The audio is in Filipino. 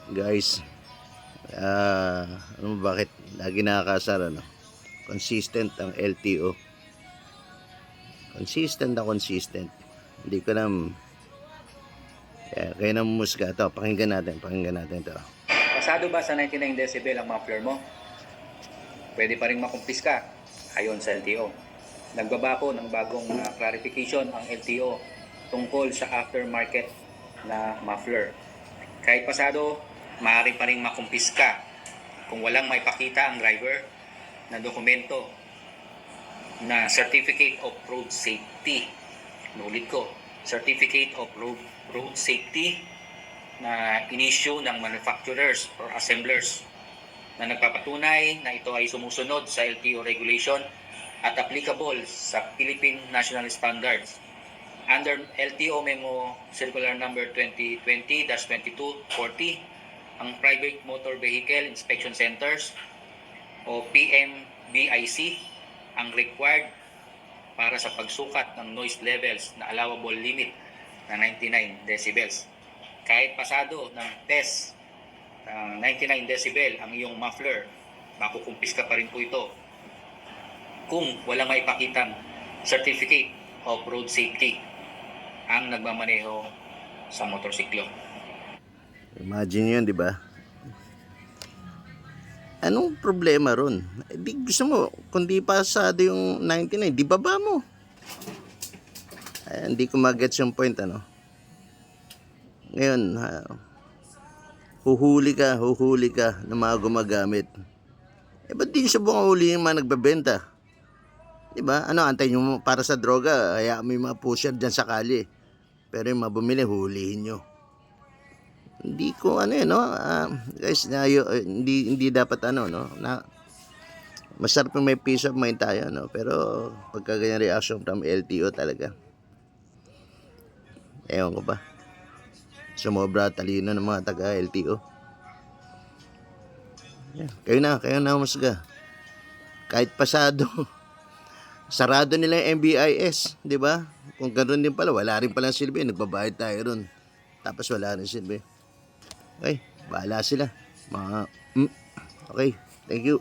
Guys, bakit lagi nakakasar, ano? Consistent ang LTO. Consistent na consistent. Hindi ko na kaya na musga to. Pakinggan natin to. Pasado ba sa 99 decibel ang muffler mo? Pwede pa rin makumpiska ayon sa LTO. Nagbaba po ng bagong clarification ang LTO tungkol sa aftermarket na muffler. Kahit pasado, maaari pa rin makumpiska kung walang maipakita ang driver na dokumento na Certificate of Road Safety. Nulit ko, Certificate of Road Safety na in-issue ng manufacturers or assemblers na nagpapatunay na ito ay sumusunod sa LTO regulation at applicable sa Philippine National Standards. Under LTO Memo Circular Number 2020-2240, ang Private Motor Vehicle Inspection Centers o PMVIC ang required para sa pagsukat ng noise levels na allowable limit na 99 decibels. Kahit pasado ng test 99 decibel ang iyong muffler, makukumpiska pa rin po ito kung wala maipakitang Certificate of Road Safety ang nagmamaneho sa motorsiklo. Imagine yun, di ba? Anong problema ron? Di gusto mo, kundi pasado yung 99, di baba mo. Hindi ko mag-gets yung point, ano? Ngayon, huhuli ka ng mga gumagamit. Ba't di subukang huli yung mga nagbebenta? Diba? Antayin nyo para sa droga, hayaan mo yung mga pusher dyan sa kalye. Pero yung mabumili, hulihin nyo. Hindi ko, guys, hindi dapat, masarap yung may peace of mind tayo, pero pagka ganyan reaction from LTO talaga. Ewan ko ba? Sumobra talino ng mga taga-LTO. Kayo na musga. Kahit pasado, sarado nila yung MBIS, di ba? Kung ganoon din pala, wala rin palang silbi. Nagbabayad tayo ron. Tapos wala rin silbi. Okay, bahala sila. Okay, thank you.